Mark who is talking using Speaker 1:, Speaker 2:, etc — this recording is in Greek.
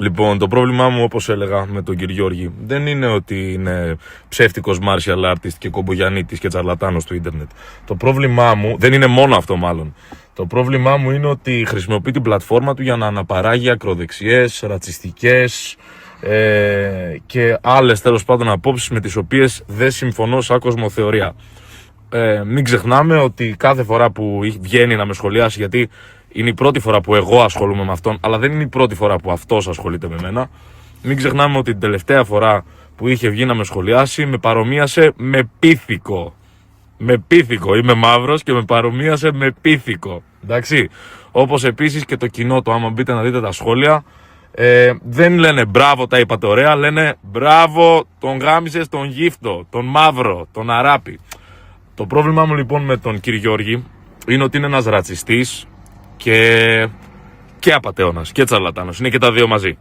Speaker 1: Λοιπόν, το πρόβλημά μου, όπως έλεγα με τον κύριο Γιώργη, δεν είναι ότι είναι ψεύτικος martial artist και κομπογιανίτης και τσαρλατάνος του ίντερνετ. Το πρόβλημά μου, δεν είναι μόνο αυτό μάλλον. Το πρόβλημά μου είναι ότι χρησιμοποιεί την πλατφόρμα του για να αναπαράγει ακροδεξιές, ρατσιστικές και άλλες τέλος πάντων απόψεις με τις οποίες δεν συμφωνώ σαν κοσμοθεωρία. Μην ξεχνάμε ότι κάθε φορά που βγαίνει να με σχολιάσει, γιατί είναι η πρώτη φορά που εγώ ασχολούμαι με αυτόν, αλλά δεν είναι η πρώτη φορά που αυτός ασχολείται με μένα. Μην ξεχνάμε ότι την τελευταία φορά που είχε βγει να με σχολιάσει, με παρομοίασε με πίθηκο. Με πίθηκο. Είμαι μαύρος και με παρομοίασε με πίθηκο. Εντάξει. Όπως επίσης και το κοινό του, άμα μπείτε να δείτε τα σχόλια, δεν λένε μπράβο τα είπατε ωραία, λένε μπράβο τον γάμισες τον γύφτο, τον μαύρο, τον αράπη. Το πρόβλημά μου λοιπόν με τον κύριο Γιώργη είναι ότι είναι ένας ρατσιστής και απατεώνας και τσαρλατάνος. Είναι και τα δύο μαζί.